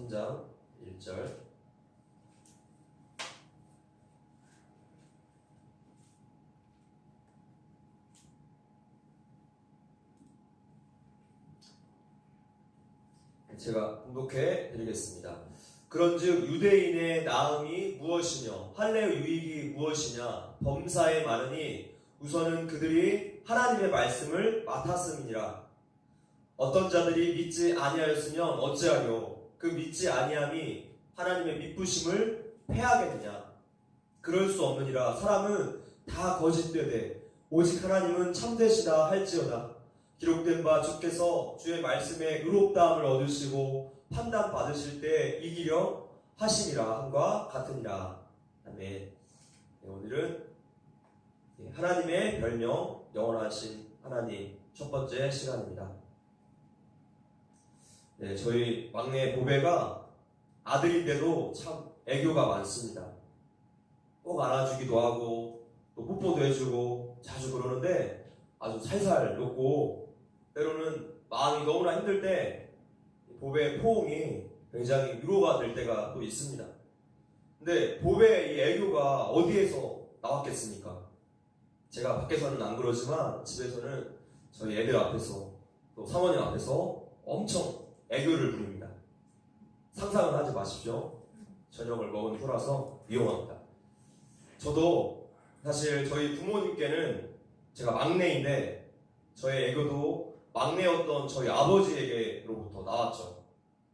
3장 1절. 제가 봉독해 드리겠습니다. 그런즉 유대인의 나음이 무엇이며 할례의 유익이 무엇이냐? 범사에 많으니 우선은 그들이 하나님의 말씀을 맡았음이니라. 어떤 자들이 믿지 아니하였으면 어찌하뇨? 그 믿지 아니함이 하나님의 믿부심을 패하겠느냐? 그럴 수 없느니라. 사람은 다 거짓되되 오직 하나님은 참되시다 할지어다. 기록된 바 주께서 주의 말씀에 의롭다함을 얻으시고 판단 받으실 때 이기려 하심이라 함과 같으니라. 아멘. 네, 오늘은 하나님의 별명 영원하신 하나님 첫 번째 시간입니다. 네, 저희 막내 보배가 아들인데도 참 애교가 많습니다. 꼭 안아주기도 하고 또 뽀뽀도 해주고 자주 그러는데 아주 살살 녹고 때로는 마음이 너무나 힘들 때 보배의 포옹이 굉장히 위로가 될 때가 또 있습니다. 근데 보배의 이 애교가 어디에서 나왔겠습니까? 제가 밖에서는 안 그러지만 집에서는 저희 애들 앞에서 또 사모님 앞에서 엄청 애교를 부립니다. 상상은 하지 마십시오. 저녁을 먹은 후라서 위험합니다. 저도 사실 저희 부모님께는 제가 막내인데 저의 애교도 막내였던 저희 아버지에게로부터 나왔죠.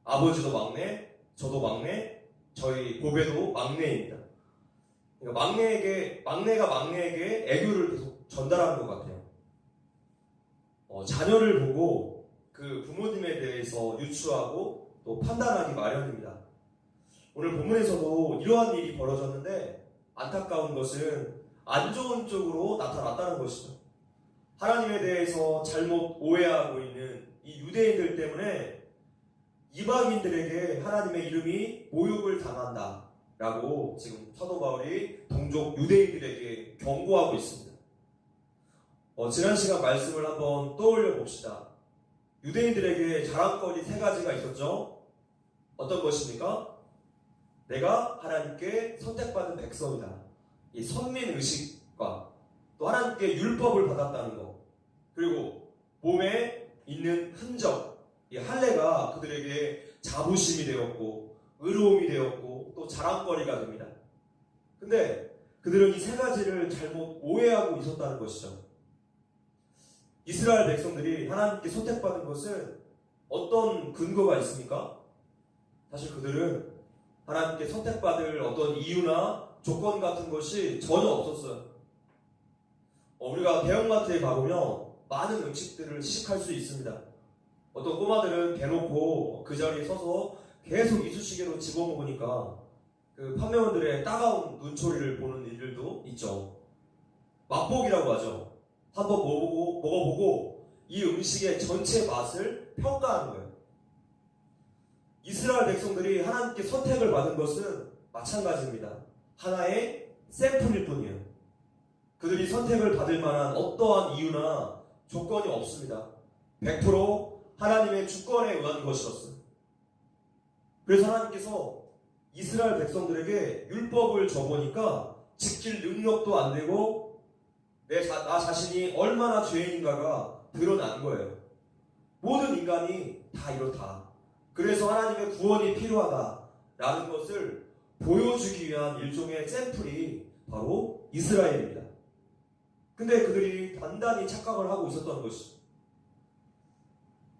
아버지도 막내, 저도 막내, 저희 보배도 막내입니다. 그러니까 막내가 막내에게 애교를 계속 전달하는 것 같아요. 자녀를 보고 그 부모님에 대해서 유추하고 또 판단하기 마련입니다. 오늘 본문에서도 이러한 일이 벌어졌는데 안타까운 것은 안 좋은 쪽으로 나타났다는 것이죠. 하나님에 대해서 잘못 오해하고 있는 이 유대인들 때문에 이방인들에게 하나님의 이름이 모욕을 당한다 라고 지금 사도 바울이 동족 유대인들에게 경고하고 있습니다. 지난 시간 말씀을 한번 떠올려 봅시다. 유대인들에게 자랑거리 세 가지가 있었죠. 어떤 것입니까? 내가 하나님께 선택받은 백성이다. 이 선민의식과 또 하나님께 율법을 받았다는 것, 그리고 몸에 있는 흔적, 이 할례가 그들에게 자부심이 되었고 의로움이 되었고 또 자랑거리가 됩니다. 근데 그들은 이 세 가지를 잘못 오해하고 있었다는 것이죠. 이스라엘 백성들이 하나님께 선택받은 것은 어떤 근거가 있습니까? 사실 그들은 하나님께 선택받을 어떤 이유나 조건 같은 것이 전혀 없었어요. 우리가 대형마트에 가보면 많은 음식들을 시식할 수 있습니다. 어떤 꼬마들은 대놓고 그 자리에 서서 계속 이쑤시개로 집어먹으니까 그 판매원들의 따가운 눈초리를 보는 일들도 있죠. 맛보기라고 하죠. 한번 먹어보고 이 음식의 전체 맛을 평가하는 거예요. 이스라엘 백성들이 하나님께 선택을 받은 것은 마찬가지입니다. 하나의 샘플일 뿐이에요. 그들이 선택을 받을 만한 어떠한 이유나 조건이 없습니다. 100% 하나님의 주권에 의한 것이었어요. 그래서 하나님께서 이스라엘 백성들에게 율법을 줘보니까 지킬 능력도 안 되고 나 자신이 얼마나 죄인인가가 드러난 거예요. 모든 인간이 다 이렇다. 그래서 하나님의 구원이 필요하다라는 것을 보여주기 위한 일종의 샘플이 바로 이스라엘입니다. 근데 그들이 단단히 착각을 하고 있었던 것이죠.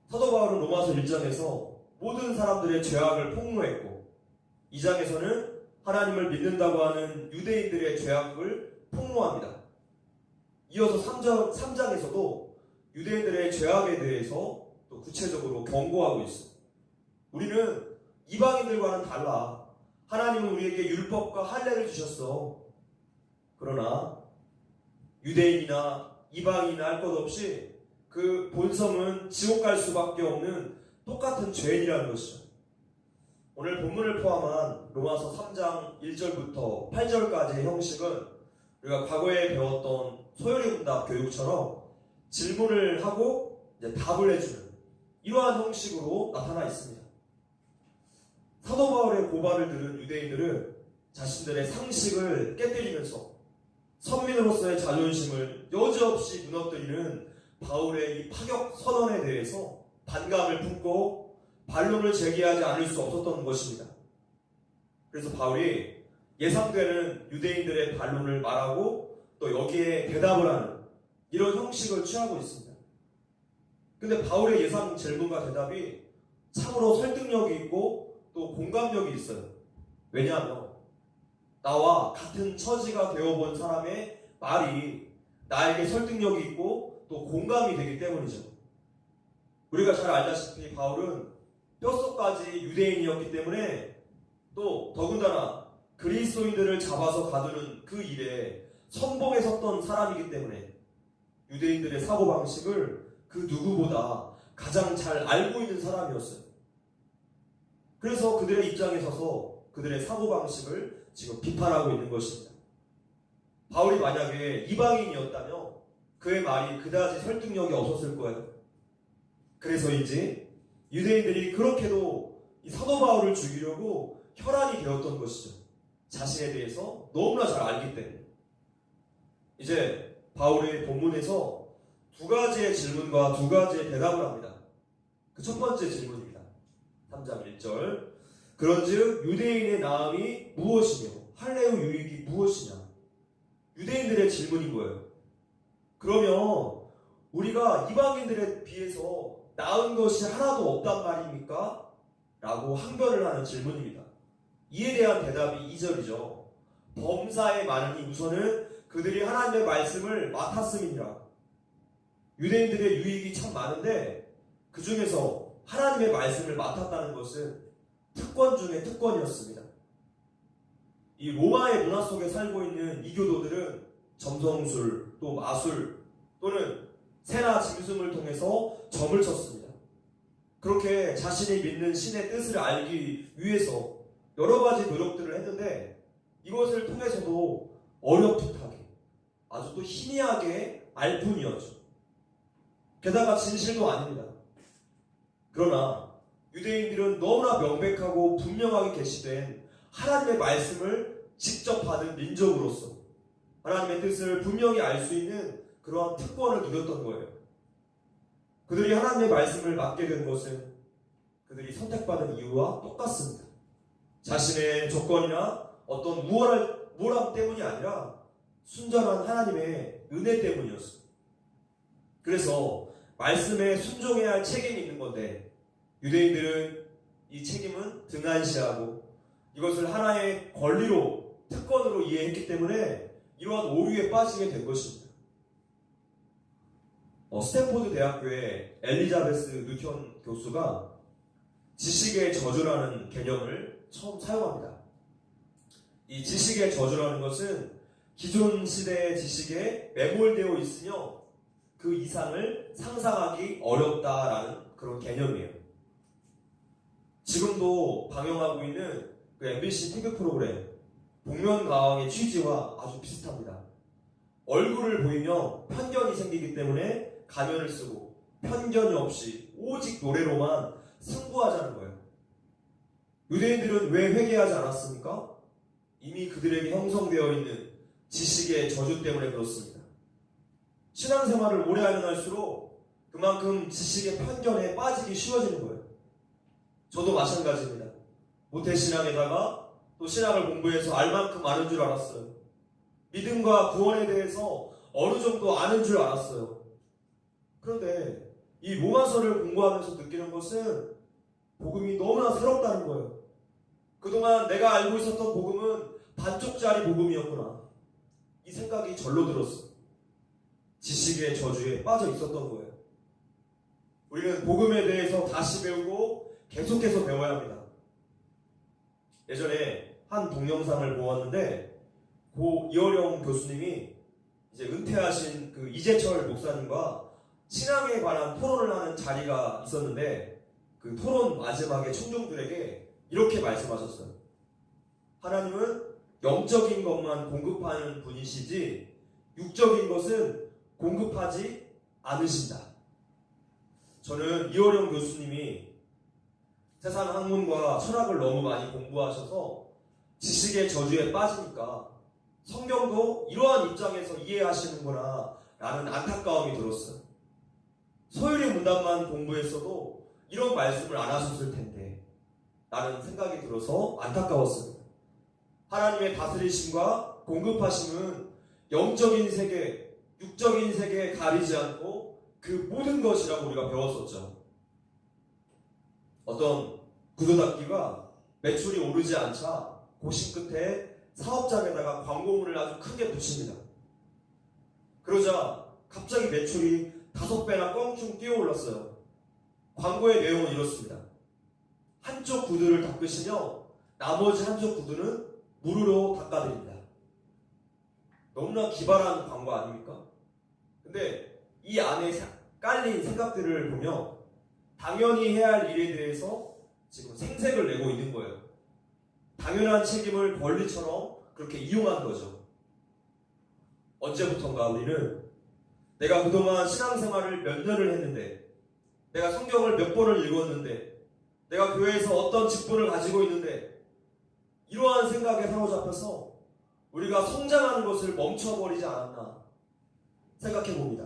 사도 바울은 로마서 1장에서 모든 사람들의 죄악을 폭로했고 2장에서는 하나님을 믿는다고 하는 유대인들의 죄악을 폭로합니다. 이어서 3장에서도 유대인들의 죄악에 대해서 또 구체적으로 경고하고 있어요. 우리는 이방인들과는 달라. 하나님은 우리에게 율법과 할례를 주셨어. 그러나 유대인이나 이방인이나 할 것 없이 그 본성은 지옥 갈 수밖에 없는 똑같은 죄인이라는 것이죠. 오늘 본문을 포함한 로마서 3장 1절부터 8절까지의 형식은 우리가 과거에 배웠던 소요리문답 교육처럼 질문을 하고 이제 답을 해주는 이러한 형식으로 나타나 있습니다. 사도 바울의 고발을 들은 유대인들은 자신들의 상식을 깨뜨리면서 선민으로서의 자존심을 여지없이 무너뜨리는 바울의 이 파격 선언에 대해서 반감을 품고 반론을 제기하지 않을 수 없었던 것입니다. 그래서 바울이 예상되는 유대인들의 반론을 말하고 또 여기에 대답을 하는 이런 형식을 취하고 있습니다. 근데 바울의 예상 질문과 대답이 참으로 설득력이 있고 또 공감력이 있어요. 왜냐하면 나와 같은 처지가 되어본 사람의 말이 나에게 설득력이 있고 또 공감이 되기 때문이죠. 우리가 잘 알다시피 바울은 뼛속까지 유대인이었기 때문에 또 더군다나 그리스도인들을 잡아서 가두는 그 일에 선봉에 섰던 사람이기 때문에 유대인들의 사고방식을 그 누구보다 가장 잘 알고 있는 사람이었어요. 그래서 그들의 입장에 서서 그들의 사고방식을 지금 비판하고 있는 것입니다. 바울이 만약에 이방인이었다면 그의 말이 그다지 설득력이 없었을 거예요. 그래서인지 유대인들이 그렇게도 이 사도 바울을 죽이려고 혈안이 되었던 것이죠. 자신에 대해서 너무나 잘 알기 때문에. 이제 바울의 본문에서 두 가지의 질문과 두 가지의 대답을 합니다. 그 첫 번째 질문입니다. 3장 1절. 그런즉 유대인의 나음이 무엇이며 할례의 유익이 무엇이냐? 유대인들의 질문인 거예요. 그러면 우리가 이방인들에 비해서 나은 것이 하나도 없단 말입니까? 라고 항변을 하는 질문입니다. 이에 대한 대답이 2절이죠. 범사에 많으니 우선은 그들이 하나님의 말씀을 맡았음이니라. 유대인들의 유익이 참 많은데 그 중에서 하나님의 말씀을 맡았다는 것은 특권 중에 특권이었습니다. 이 로마의 문화 속에 살고 있는 이교도들은 점성술, 또 마술, 또는 새나 짐승을 통해서 점을 쳤습니다. 그렇게 자신이 믿는 신의 뜻을 알기 위해서 여러 가지 노력들을 했는데 이것을 통해서도 어렴풋하게 아주 또 희미하게 알 뿐이었죠. 게다가 진실도 아닙니다. 그러나 유대인들은 너무나 명백하고 분명하게 계시된 하나님의 말씀을 직접 받은 민족으로서 하나님의 뜻을 분명히 알 수 있는 그러한 특권을 누렸던 거예요. 그들이 하나님의 말씀을 맡게 된 것은 그들이 선택받은 이유와 똑같습니다. 자신의 조건이나 어떤 우월함 때문이 아니라 순전한 하나님의 은혜 때문이었어요. 그래서 말씀에 순종해야 할 책임이 있는 건데 유대인들은 이 책임은 등한시하고 이것을 하나의 권리로 특권으로 이해했기 때문에 이러한 오류에 빠지게 된 것입니다. 스탠포드 대학교의 엘리자베스 뉴턴 교수가 지식의 저주라는 개념을 처음 사용합니다. 이 지식의 저주라는 것은 기존 시대의 지식에 매몰되어 있으며 그 이상을 상상하기 어렵다라는 그런 개념이에요. 지금도 방영하고 있는 그 MBC TV 프로그램 복면가왕의 취지와 아주 비슷합니다. 얼굴을 보이면 편견이 생기기 때문에 가면을 쓰고 편견이 없이 오직 노래로만 승부하자는 거예요. 유대인들은 왜 회개하지 않았습니까? 이미 그들에게 형성되어 있는 지식의 저주 때문에 그렇습니다. 신앙생활을 오래 하면 할수록 그만큼 지식의 편견에 빠지기 쉬워지는 거예요. 저도 마찬가지입니다. 모태신앙에다가 또 신학을 공부해서 알 만큼 아는 줄 알았어요. 믿음과 구원에 대해서 어느 정도 아는 줄 알았어요. 그런데 이 로마서를 공부하면서 느끼는 것은 복음이 너무나 새롭다는 거예요. 그동안 내가 알고 있었던 복음은 반쪽짜리 복음이었구나. 이 생각이 절로 들었어요. 지식의 저주에 빠져 있었던 거예요. 우리는 복음에 대해서 다시 배우고 계속해서 배워야 합니다. 예전에 한 동영상을 보았는데 고 이어령 교수님이 이제 은퇴하신 그 이재철 목사님과 신앙에 관한 토론을 하는 자리가 있었는데 그 토론 마지막에 청중들에게 이렇게 말씀하셨어요. 하나님은 영적인 것만 공급하는 분이시지 육적인 것은 공급하지 않으신다. 저는 이어령 교수님이 세상 학문과 철학을 너무 많이 공부하셔서 지식의 저주에 빠지니까 성경도 이러한 입장에서 이해하시는구나 라는 안타까움이 들었어요. 소율의 문답만 공부했어도 이런 말씀을 안 하셨을 텐데 라는 생각이 들어서 안타까웠습니다. 하나님의 다스리심과 공급하심은 영적인 세계, 육적인 세계에 가리지 않고 그 모든 것이라고 우리가 배웠었죠. 어떤 구두닦이가 매출이 오르지 않자 고심 끝에 사업장에다가 광고물을 아주 크게 붙입니다. 그러자 갑자기 매출이 5배나 껑충 뛰어올랐어요. 광고의 내용은 이렇습니다. 한쪽 구두를 닦으시며 나머지 한쪽 구두는 무료로 닦아드립니다. 너무나 기발한 광고 아닙니까? 근데 이 안에 깔린 생각들을 보면 당연히 해야 할 일에 대해서 지금 생색을 내고 있는 거예요. 당연한 책임을 권리처럼 그렇게 이용한 거죠. 언제부턴가 우리는 내가 그동안 신앙생활을 몇 년을 했는데, 내가 성경을 몇 번을 읽었는데, 내가 교회에서 어떤 직분을 가지고 있는데, 이러한 생각에 사로잡혀서 우리가 성장하는 것을 멈춰버리지 않았나 생각해 봅니다.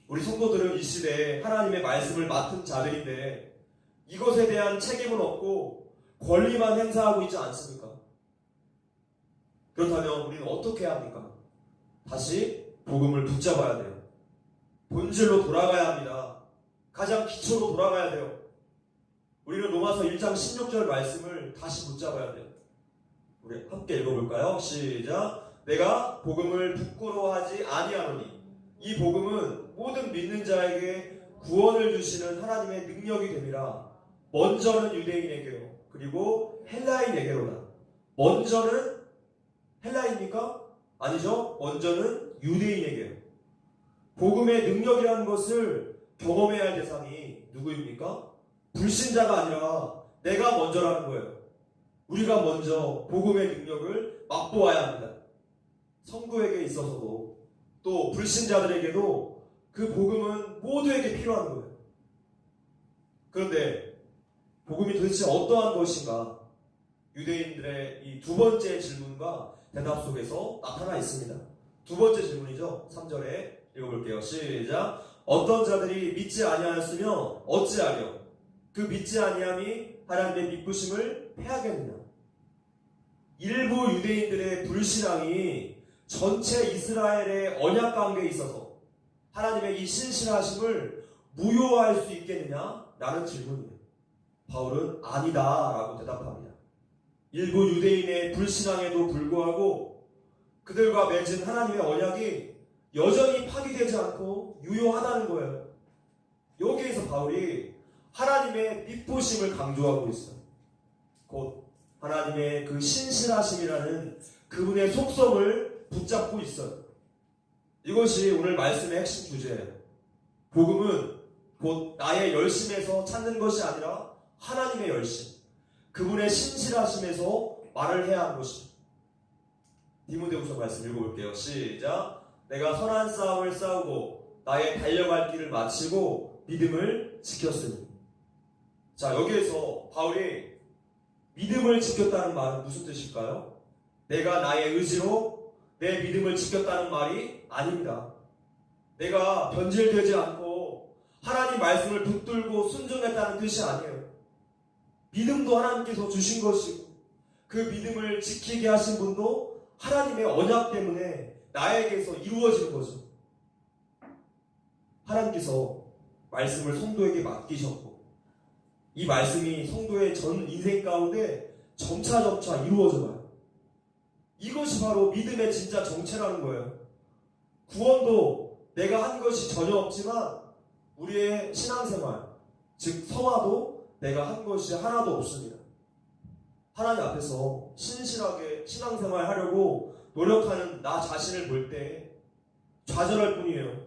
우리 성도들은 이 시대에 하나님의 말씀을 맡은 자들인데 이것에 대한 책임은 없고 권리만 행사하고 있지 않습니까? 그렇다면 우리는 어떻게 해야 합니까? 다시 복음을 붙잡아야 돼요. 본질로 돌아가야 합니다. 가장 기초로 돌아가야 돼요. 우리는 로마서 1장 16절 말씀을 다시 붙잡아야 돼요. 우리 함께 읽어볼까요? 시작. 내가 복음을 부끄러워하지 아니하노니 이 복음은 모든 믿는 자에게 구원을 주시는 하나님의 능력이 됨이라. 먼저는 유대인에게요, 그리고 헬라인에게로다. 먼저는 헬라인입니까? 아니죠. 먼저는 유대인에게요. 복음의 능력이라는 것을 경험해야 할 대상이 누구입니까? 불신자가 아니라 내가 먼저라는 거예요. 우리가 먼저 복음의 능력을 맛보아야 합니다. 성도에게 있어서도 또 불신자들에게도 그 복음은 모두에게 필요한 거예요. 그런데 복음이 도대체 어떠한 것인가? 유대인들의 이 두 번째 질문과 대답 속에서 나타나 있습니다. 두 번째 질문이죠. 3절에 읽어볼게요. 시작. 어떤 자들이 믿지 아니하였으며 어찌하려 그 믿지 아니함이 하나님의 미쁘심을 패하겠느냐. 일부 유대인들의 불신앙이 전체 이스라엘의 언약 관계에 있어서 하나님의 이 신실하심을 무효화할 수 있겠느냐? 라는 질문이에요. 바울은 아니다 라고 대답합니다. 일부 유대인의 불신앙에도 불구하고 그들과 맺은 하나님의 언약이 여전히 파기되지 않고 유효하다는 거예요. 여기에서 바울이 하나님의 미쁘심을 강조하고 있어요. 곧 하나님의 그 신실하심이라는 그분의 속성을 붙잡고 있어요. 이것이 오늘 말씀의 핵심 주제예요. 복음은 곧 나의 열심에서 찾는 것이 아니라 하나님의 열심, 그분의 신실하심에서 말을 해야 하는 것입니다. 디모데후서 말씀 읽어볼게요. 시작. 내가 선한 싸움을 싸우고 나의 달려갈 길을 마치고 믿음을 지켰으니. 자, 여기에서 바울이 믿음을 지켰다는 말은 무슨 뜻일까요? 내가 나의 의지로 내 믿음을 지켰다는 말이 아닙니다. 내가 변질되지 않고 하나님 말씀을 붙들고 순종했다는 뜻이 아니에요. 믿음도 하나님께서 주신 것이고 그 믿음을 지키게 하신 분도 하나님의 언약 때문에 나에게서 이루어지는 거죠. 하나님께서 말씀을 성도에게 맡기셨고 이 말씀이 성도의 전 인생 가운데 점차점차 이루어져가요. 이것이 바로 믿음의 진짜 정체라는 거예요. 구원도 내가 한 것이 전혀 없지만 우리의 신앙생활, 즉 성화도 내가 한 것이 하나도 없습니다. 하나님 앞에서 신실하게 신앙생활 하려고 노력하는 나 자신을 볼 때 좌절할 뿐이에요.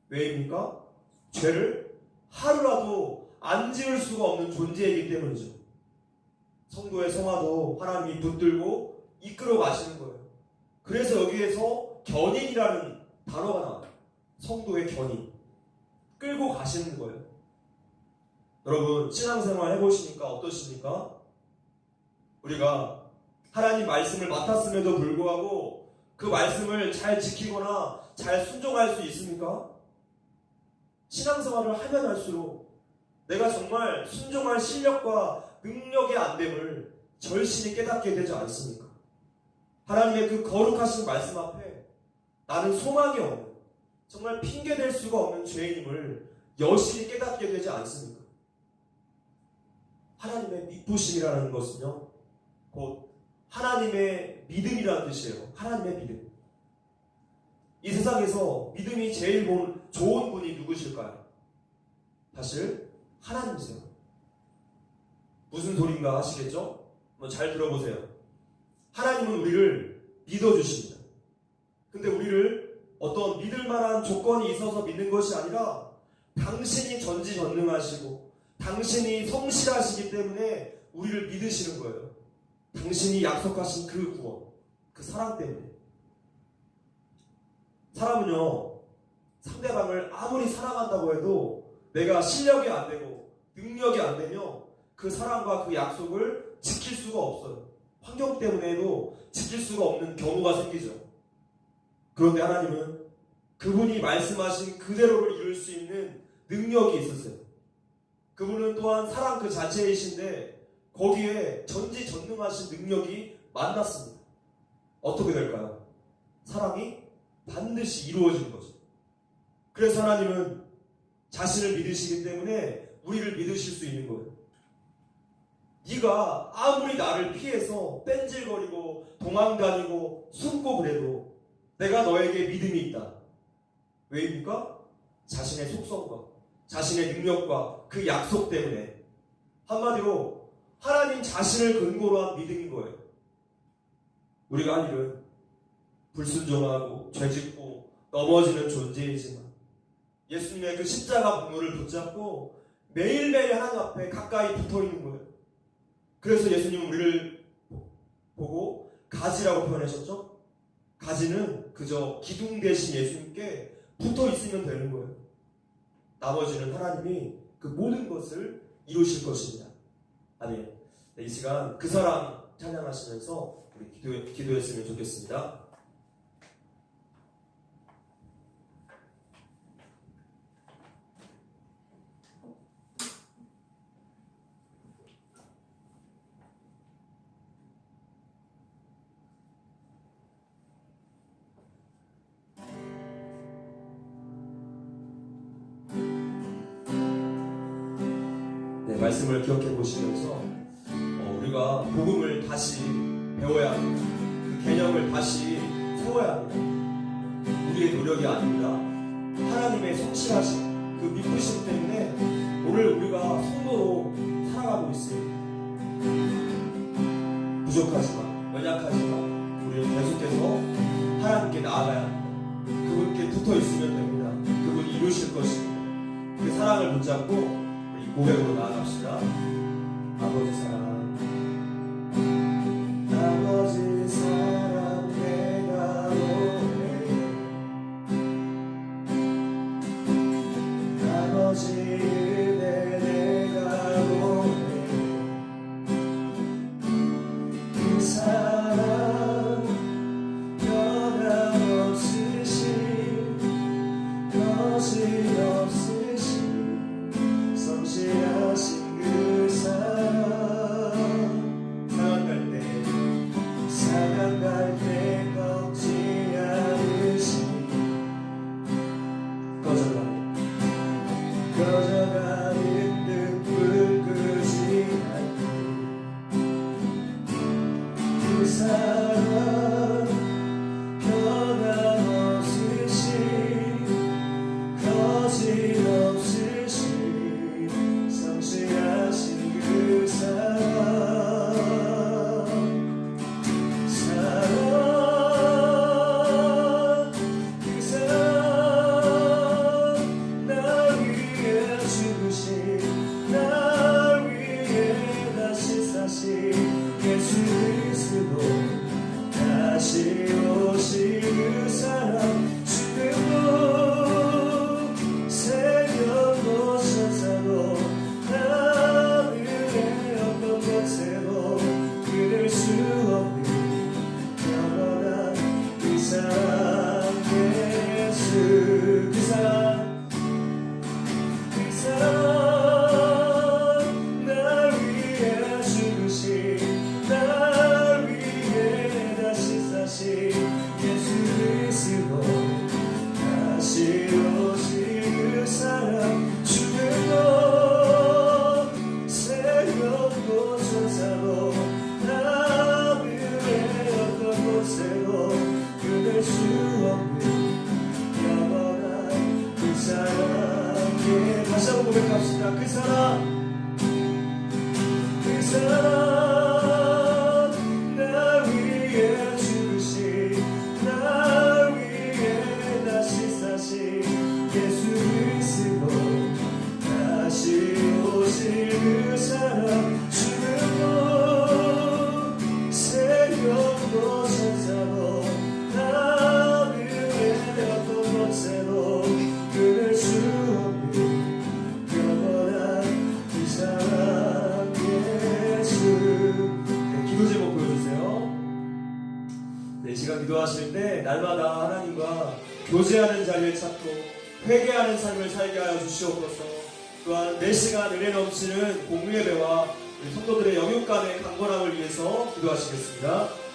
왜입니까? 죄를 하루라도 안 지을 수가 없는 존재이기 때문이죠. 성도의 성화도 하나님이 붙들고 이끌어 가시는 거예요. 그래서 여기에서 견인이라는 단어가 나와요. 성도의 견인. 끌고 가시는 거예요. 여러분 신앙생활 해보시니까 어떠십니까? 우리가 하나님 말씀을 맡았음에도 불구하고 그 말씀을 잘 지키거나 잘 순종할 수 있습니까? 신앙생활을 하면 할수록 내가 정말 순종할 실력과 능력의 안됨을 절실히 깨닫게 되지 않습니까? 하나님의 그 거룩하신 말씀 앞에 나는 소망이 없는, 정말 핑계댈 수가 없는 죄인임을 여실히 깨닫게 되지 않습니까? 하나님의 미쁘심이라는 것은요, 곧 하나님의 믿음이라는 뜻이에요. 하나님의 믿음. 이 세상에서 믿음이 제일 좋은 분이 누구실까요? 사실 하나님이세요. 무슨 소린가 하시겠죠? 한번 잘 들어보세요. 하나님은 우리를 믿어주십니다. 근데 우리를 어떤 믿을 만한 조건이 있어서 믿는 것이 아니라 당신이 전지전능하시고 당신이 성실하시기 때문에 우리를 믿으시는 거예요. 당신이 약속하신 그 구원, 그 사랑 때문에. 사람은요, 상대방을 아무리 사랑한다고 해도 내가 실력이 안 되고 능력이 안 되면 그 사랑과 그 약속을 지킬 수가 없어요. 환경 때문에도 지킬 수가 없는 경우가 생기죠. 그런데 하나님은 그분이 말씀하신 그대로를 이룰 수 있는 능력이 있으세요. 그분은 또한 사랑 그 자체이신데 거기에 전지전능하신 능력이 만났습니다. 어떻게 될까요? 사랑이 반드시 이루어지는 거죠. 그래서 하나님은 자신을 믿으시기 때문에 우리를 믿으실 수 있는 거예요. 네가 아무리 나를 피해서 뺀질거리고 도망다니고 숨고 그래도 내가 너에게 믿음이 있다. 왜입니까? 자신의 속성과 자신의 능력과 그 약속 때문에. 한마디로 하나님 자신을 근거로 한 믿음인 거예요. 우리가 할 일은 불순종하고 죄짓고 넘어지는 존재이지만 예수님의 그 십자가 분노를 붙잡고 매일매일 하나님 앞에 가까이 붙어있는 거예요. 그래서 예수님은 우리를 보고 가지라고 표현하셨죠? 가지는 그저 기둥 대신 예수님께 붙어있으면 되는 거예요. 나머지는 하나님이 그 모든 것을 이루실 것입니다. 아멘. 네, 이 시간 그 사람 찬양하시면서 우리 기도했으면 좋겠습니다. 말씀을 기억해 보시면서 우리가 복음을 다시 배워야 합니다. 그 개념을 다시 세워야 합니다. 우리의 노력이 아닙니다. 하나님의 성실하심, 그 미쁘심 때문에 오늘 우리가 성도로 살아가고 있습니다. 부족하지만, 연약하지만 우리는 계속해서 하나님께 나아가야 합니다. 그분께 붙어 있으면 됩니다. 그분이 이루실 것입니다. 그 사랑을 붙잡고 고백으로 나아갑시다. 아버지 사랑, 아버지 사랑 내가 노래해. 아버지 은혜 내가 노래해. 그 사랑 변함없으신 거짓없으신 성실하신 그 사랑. 상한 갈 때 꺾지 않으시니 꺼져가는 등불 끄지 않고 그 사랑 변함없으신 거짓없으신 성실하신 그 사랑. 그 사랑 나 위해 죽으신 나 위해 다시 사신 예수 그리스도 다시 오신 그 사랑. 죽음도 새벽도 천사도 곳에도 끊을 수 없는 영원한 그 사랑 예수 그 사랑 날 위해 죽으신 날 위해 다시 사신 예수 그리스도 다시 오신 그 사랑 죽음도 새벽도 천사도 하늘의 어떤 곳에도 끊을 수 없는 영원한 그 사랑에 다시 한번 고백합시다. 그 사랑 날 위해 죽으신 날 위해 다시 사신 예수 그리스도 다시 오실 그 사랑 죽음도 새벽도 천사도 하늘의 어떤 곳에도 끊을 수 없는 영원한 그 사랑 예수. 네, 기도 제목 보여주세요. 네, 시간 기도하실 때 날마다 하나님과 교제하는 자리를 찾고 회개하는 삶을 살게 하여 주시옵소서. 또한 매 시간 은혜 넘치는 공예배와 우리 성도들의 영육간의 강건함을 위해서 기도하시겠습니다.